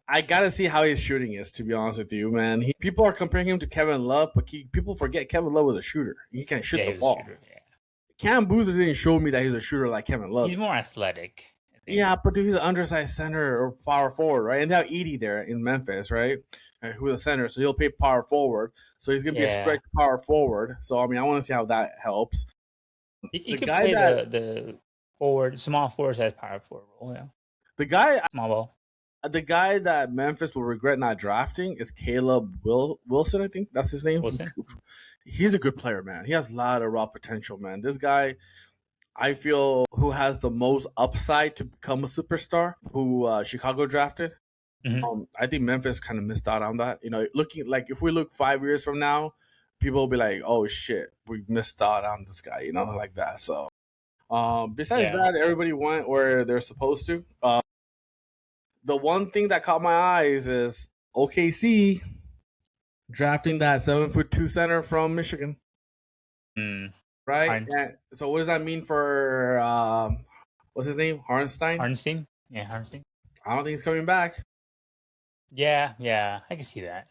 I gotta see how his shooting is. To be honest with you, man, people are comparing him to Kevin Love, but people forget Kevin Love was a shooter. He can shoot yeah, the he was a ball. shooter. Yeah, Cam Boozer didn't show me that he's a shooter like Kevin Love. he's more athletic. I think. Yeah, but dude, he's an undersized center or power forward, right? And they have Edie there in Memphis, right? Who's a center, so he'll play power forward. So he's gonna be a Yeah, stretch power forward. So I mean, I want to see how that helps. he The could guy play that the forward, small forward as power forward role. Yeah, the guy small ball. The guy that Memphis will regret not drafting is Caleb Wilson. I think that's his name. Wilson. He's a good player, man. He has a lot of raw potential, man. This guy, I feel, who has the most upside to become a superstar, who Chicago drafted. Mm-hmm. I think Memphis kind of missed out on that. Looking like if we look 5 years from now, people will be like, "Oh shit, we missed out on this guy," like that. So, besides Yeah. that, everybody went where they're supposed to. The one thing that caught my eyes is OKC drafting that 7'2" center from Michigan, Mm. right? And so what does that mean for what's his name? Hardenstein? Yeah, Hardenstein. I don't think he's coming back. Yeah, I can see that.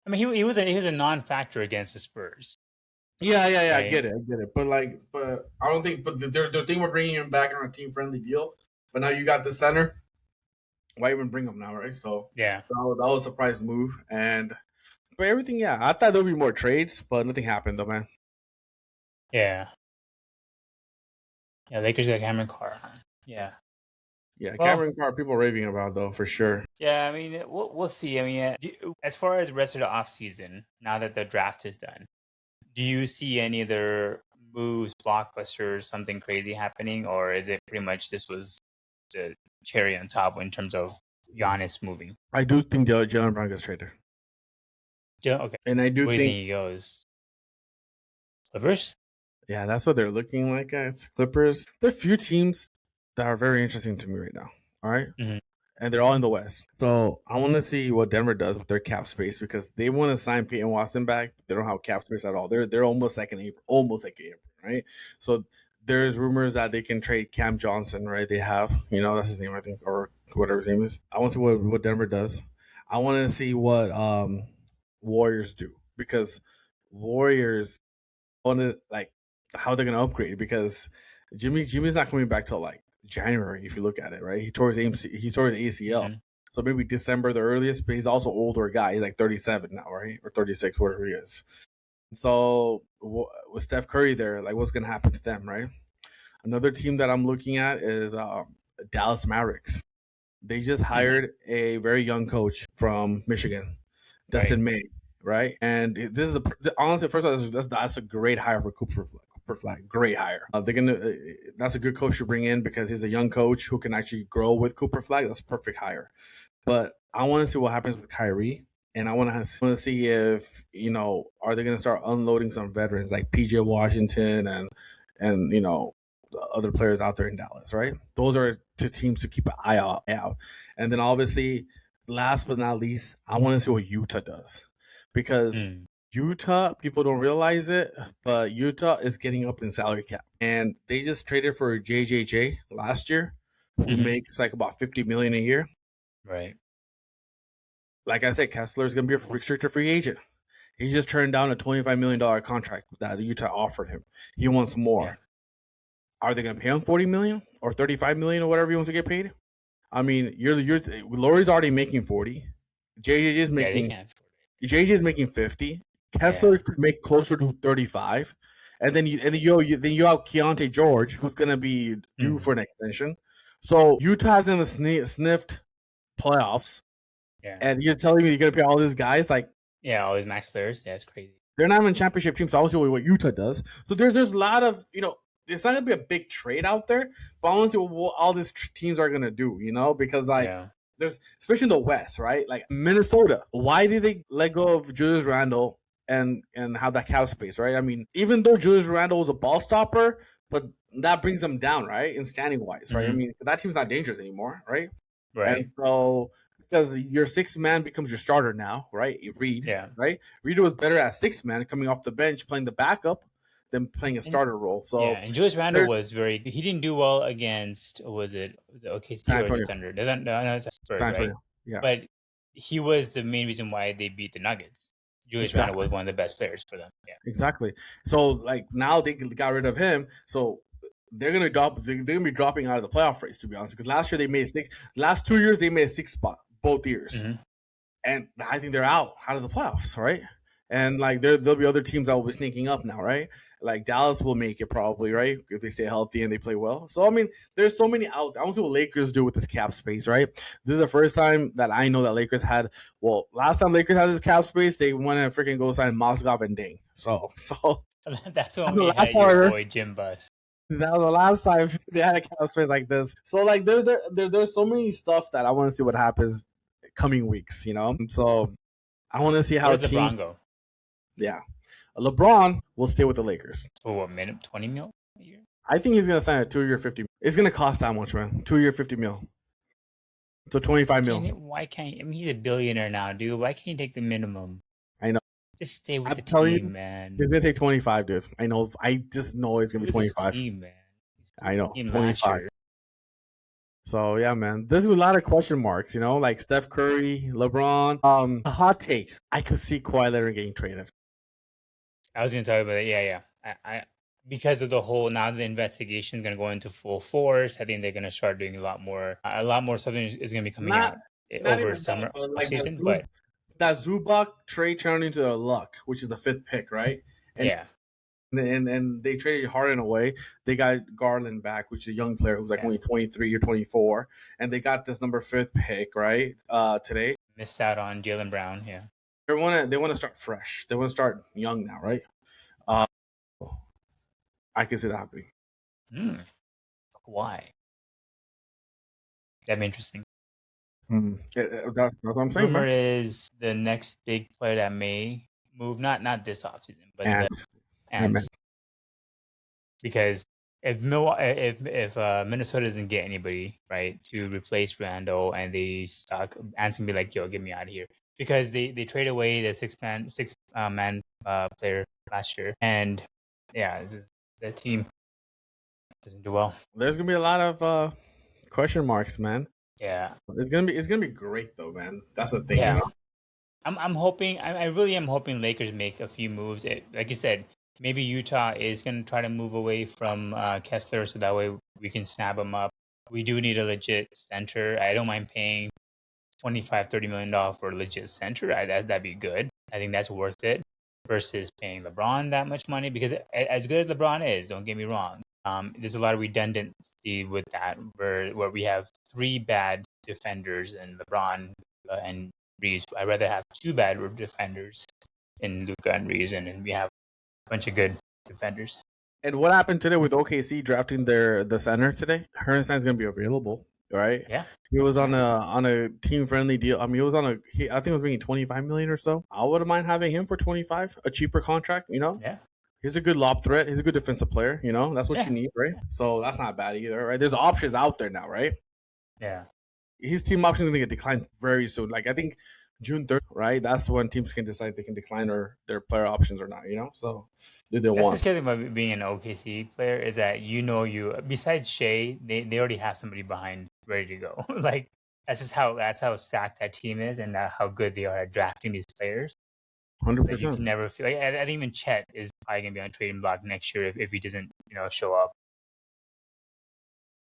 I mean, he was a non-factor against the Spurs. Yeah, I Right? get it. But I don't think. But the thing we're bringing him back on a team friendly deal. But now you got the center. Why even bring him now, right? So Yeah, that was a surprise move. But everything, yeah, I thought there'd be more trades, but nothing happened though, man. yeah. Lakers got Cameron Carr. Yeah. Yeah, Well, Cameron Carr, people raving about though for sure. yeah, I mean, we'll see. I mean, as far as the rest of the offseason, now that the draft is done, do you see any other moves, blockbusters, something crazy happening, or is it pretty much this was the cherry on top in terms of Giannis moving? I do think Jalen Brown gets traded. Yeah, okay. And I do Where think do you think he goes? Clippers? yeah, that's what they're looking like. It's Clippers. There are a few teams that are very interesting to me right now. All right? Mhm. And they're all in the West. So I want to see what Denver does with their cap space because they want to sign Peyton Watson back. They don't have cap space at all. They're almost like an April, right? So there's rumors that they can trade Cam Johnson, right? They have, that's his name, I think, or whatever his name is. I want to see what Denver does. I want to see what Warriors do because Warriors want to like how they're gonna upgrade because Jimmy's not coming back till like January if you look at it, right? He tore his ACL. Mhm. So maybe December the earliest, but he's also an older guy. He's like 37 now, right? Or 36, whatever he is. So with Steph Curry there, like what's gonna happen to them, right? Another team that I'm looking at is Dallas Mavericks. They just hired a very young coach from Michigan, Dustin May, right? And this is honestly, first of all, that's a great hire for Cooper Flag. Great hire. That's a good coach to bring in because he's a young coach who can actually grow with Cooper Flag. That's a perfect hire. But I want to see what happens with Kyrie, and I want to see if are they going to start unloading some veterans like PJ Washington and other players out there in Dallas, right? Those are two teams to keep an eye out. And then obviously, last but not least, I want to see what Utah does, because Utah, people don't realize it, but Utah is getting up in salary cap, and they just traded for JJJ last year, who makes like about $50 million a year. Right. Like I said, Kessler is going to be a restricted free agent. He just turned down a $25 million contract that Utah offered him. He wants more. Yeah. Are they going to pay him $40 million or $35 million or whatever he wants to get paid? I mean, Laurie's already making 40. JJ is making making 50. Kessler could make closer to 35, and then you have Keontae George, who's going to be due for an extension. So Utah hasn't sniffed playoffs. Yeah. And you're telling me you're going to pay all these guys? Like, yeah, all these max players. Yeah, it's crazy. They're not even championship teams, so I'll show you what Utah does. So there's a lot of, it's not going to be a big trade out there, but I want to see what all these teams are going to do, because there's, especially in the West, right? Like Minnesota, why did they let go of Julius Randle and have that cap space, right? I mean, even though Julius Randle was a ball stopper, but that brings them down, right? In standing wise, right? I mean, that team's not dangerous anymore, right? Right. And so, because your sixth man becomes your starter now, right? Reed, right? Reed was better at sixth man coming off the bench, playing the backup than playing a starter role. So and Julius Randle was he didn't do well against, was it OKC or the Thunder? No, it's Spurs, right? Yeah. But he was the main reason why they beat the Nuggets. Julius Randle was one of the best players for them. Yeah. Exactly. So like now they got rid of him. So they're gonna be dropping out of the playoff race, to be honest. Because last year they made last 2 years they made a 6th spot both years, and I think they're out of the playoffs, right? And like there'll be other teams that will be sneaking up now, right? Like Dallas will make it probably, right, if they stay healthy and they play well. So I mean, there's so many out there. I want to see what Lakers do with this cap space, right? This is the first time that I know that Lakers had. Well, last time Lakers had this cap space, they went and freaking go sign Mozgov and Deng. So that's when we had your boy Jim Buss. That was the last time they had a cap space like this. So like there's so many stuff that I want to see what happens coming weeks, So I want to see how LeBron go. Yeah, LeBron will stay with the Lakers. For what, minimum 20 mil a year? I think he's gonna sign a 2-year 50. It's gonna cost that much, man. 2-year 50 mil. So 25 mil. Why can't? I mean, he's a billionaire now, dude. Why can't he take the minimum? I know. Just stay with the team, man. He's gonna take 25, dude. I know. I just know it's gonna be 25. Team, man. I know. 25. So yeah, man. There's a lot of question marks, like Steph Curry, LeBron. A hot take. I could see Kawhi Leonard getting traded. I was going to tell you about it. Yeah. I because of the whole, now the investigation is going to go into full force. I think they're going to start doing a lot more stuff is going to be coming out over summer season. But that Zubac trade turned into a Luck, which is the 5th pick, right? And they traded Harden away. They got Garland back, which is a young player who's like only 23 or 24, and they got this number 5th pick, right? Today missed out on Jalen Brown. Yeah. They want to start fresh. They want to start young now, right? I can see that happening. Why? That'd be interesting. That's what I'm saying. Rumor is the next big player that may move, not this offseason, but Ant. Because if Minnesota doesn't get anybody, right, to replace Randall, and they suck, Ant's gonna be like, yo, get me out of here. Because they trade away the six man player last year, and that team doesn't do well. There's gonna be a lot of question marks, man. Yeah, it's gonna be great though, man. That's the thing. Yeah, I'm hoping. I really am hoping Lakers make a few moves. Like you said, maybe Utah is gonna try to move away from Kessler, so that way we can snap him up. We do need a legit center. I don't mind paying $25-30 million for a legit center. That'd be good. I think that's worth it versus paying LeBron that much money, because as good as LeBron is, don't get me wrong, there's a lot of redundancy with that, where we have 3 bad defenders in LeBron and Reeves. I'd rather have 2 bad defenders in Luka and Reeves, and we have a bunch of good defenders. And what happened today with OKC drafting the center today? Hartenstein's going to be available. Right? Yeah. He was on a team friendly deal. I mean, he was I think it was making $25 million or so. I wouldn't mind having him for 25, a cheaper contract. Yeah. He's a good lob threat. He's a good defensive player. You know, that's what Yeah. you need, right? So that's not bad either, right? There's options out there now, right? Yeah. His team options are going to get declined very soon. Like I think June 3rd, right? That's when teams can decide they can decline their player options or not. You know, so if they That's the want. scary thing about being an OKC player is that you besides Shea, they already have somebody behind ready to go. Like that's how stacked that team is and how good they are at drafting these players. That you 100%. can never feel like. I think even Chet is probably gonna be on trading block next year if he doesn't show up.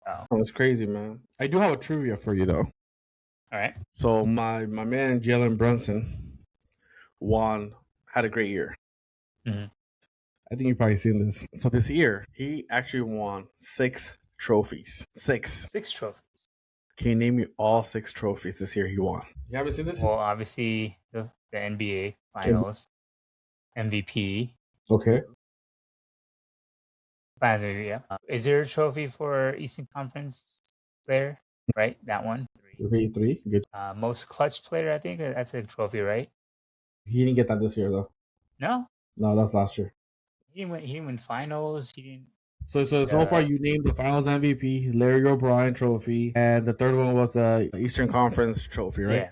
Oh, that's crazy, man. I do have a trivia for you though. All right. So my man Jalen Brunson had a great year. Mm-hmm. I think you've probably seen this. So this year he actually won 6 trophies. 6. 6 trophies. Can you name me all 6 trophies this year he won? You haven't seen this? Well, obviously the NBA Finals MVP. Okay. Finals MVP, yeah. Is there a trophy for Eastern Conference player? Right, that one. 3. Good. Most clutch player, I think that's a trophy, right? He didn't get that this year though. No, No, that's last year. he didn't win finals. He didn't. So far you named the Finals MVP, Larry O'Brien trophy, and the third one was the Eastern Conference trophy, right?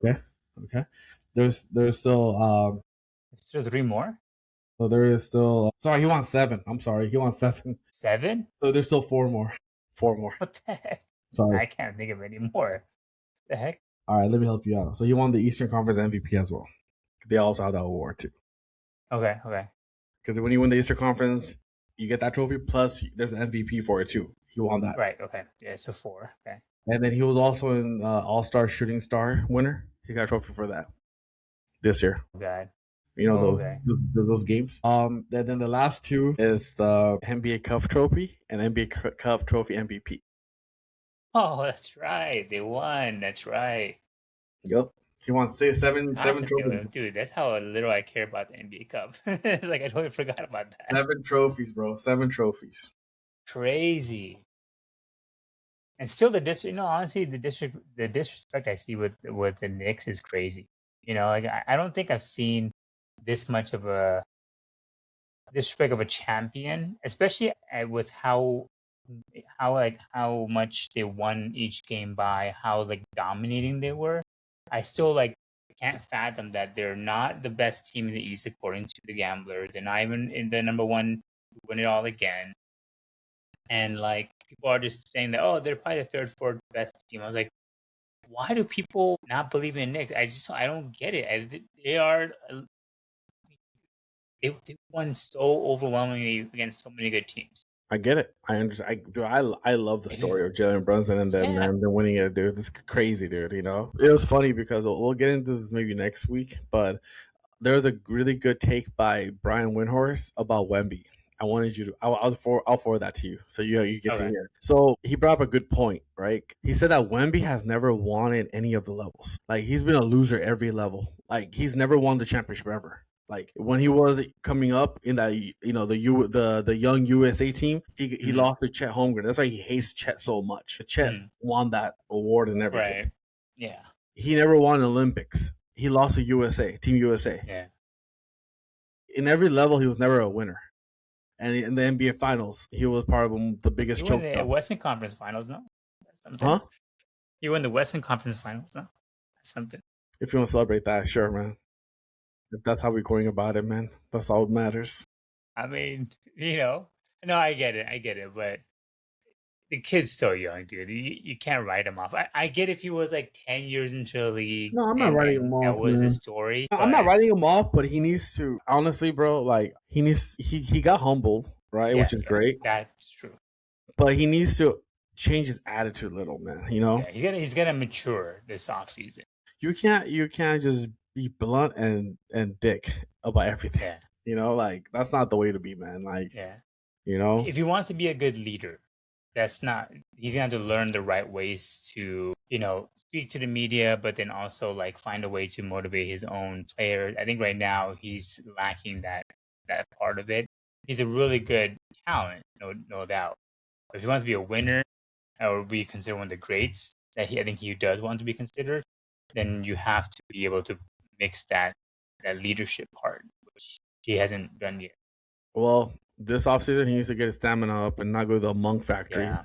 Yeah. Okay. There's still Still 3 more. so there is still sorry, he won 7. I'm sorry, he won 7. 7? So there's still 4 more. 4 more. What the heck? Sorry. I can't think of any more. The heck? All right, let me help you out. So he won the Eastern Conference MVP as well. They also have that award too. Okay. Because when you win the Eastern Conference, you get that trophy plus there's an MVP for it too. He won that. Right. Okay. Yeah. So 4. Okay. And then he was also an All-Star Shooting Star winner. He got a trophy for that this year. Oh, God. You know Okay. those games. Then the last 2 is the NBA Cup trophy and NBA Cup trophy MVP. Oh, that's right. They won. That's right. Yep. He won 7 trophies. Dude, that's how little I care about the NBA Cup. It's like I totally forgot about that. 7 trophies, bro. 7 trophies. Crazy. And still honestly, the disrespect I see with the Knicks is crazy. Like I don't think I've seen this much of a disrespect of a champion, especially with how much they won each game by, how like dominating they were. I still can't fathom that they're not the best team in the East according to the gamblers. They're not even in the number one, win it all again. And people are just saying that, they're probably the 3rd, 4th best team. I was like, why do people not believe in Knicks? I don't get it. They won so overwhelmingly against so many good teams. I get it. I understand. I love the story of Jalen Brunson and them, man. They're winning it, dude. It's crazy, dude. It was funny because we'll get into this maybe next week, but there's a really good take by Brian Windhorst about Wemby. I wanted you to. I'll forward that to you, so you get to hear. So he brought up a good point, right? He said that Wemby has never won at any of the levels. Like he's been a loser every level. Like he's never won the championship ever. Like when he was coming up in that, the young USA team, he lost to Chet Holmgren. That's why he hates Chet so much. Chet won that award and everything. Right. Yeah. He never won Olympics. He lost to Team USA. Yeah. In every level, he was never a winner. And in the NBA Finals, he was part of the biggest choke. He won the Western Conference Finals, no? That's something. Huh? He won the Western Conference Finals, no? That's something. If you want to celebrate that, sure, man. If that's how we're going about it, man, that's all that matters. I mean, no, I get it, but the kid's so young, dude. You can't write him off. I get if he was 10 years into the league. No, I'm not writing him off. That was his story. I'm not writing him off, but he needs to, honestly, bro, he got humbled, right? Which is great. That's true. But he needs to change his attitude a little, man, Yeah, he's gonna mature this offseason. You can't just be blunt and dick about everything. Yeah. That's not the way to be, man. If he wants to be a good leader, he's gonna have to learn the right ways to, speak to the media, but then also find a way to motivate his own players. I think right now he's lacking that part of it. He's a really good talent, no doubt. But if he wants to be a winner or be considered one of the greats, I think he does want to be considered, then you have to be able to mix that leadership part, which he hasn't done yet. Well, this offseason, he needs to get his stamina up and not go to the monk factory Yeah.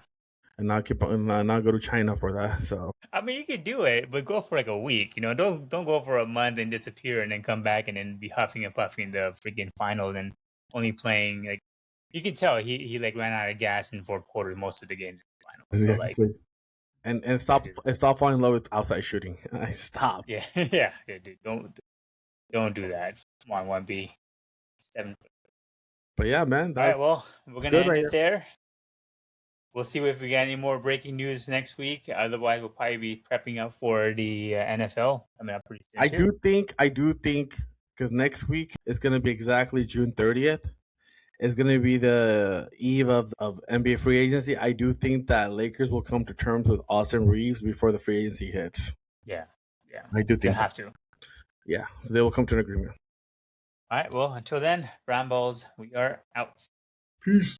and not go to China for that. So I mean, you could do it, but go for like a week. Don't go for a month and disappear and then come back and then be huffing and puffing the freaking finals and only playing like you can tell he like ran out of gas in fourth quarter most of the games in the finals. So like exactly. And it is stop falling in love with outside shooting. Stop. yeah yeah dude, don't do that. One B 7. But yeah, man, All that's right, well we're gonna good end right it here. there. We'll see if we got any more breaking news next week. Otherwise, we'll probably be prepping up for the NFL coming up pretty soon too. I do think because next week is gonna be exactly June 30th. It's gonna be the eve of NBA free agency. I do think that Lakers will come to terms with Austin Reeves before the free agency hits. Yeah, yeah, I do they'll think that. have to. Yeah, so they will come to an agreement. All right. Well, until then, Brown Balls, we are out. Peace.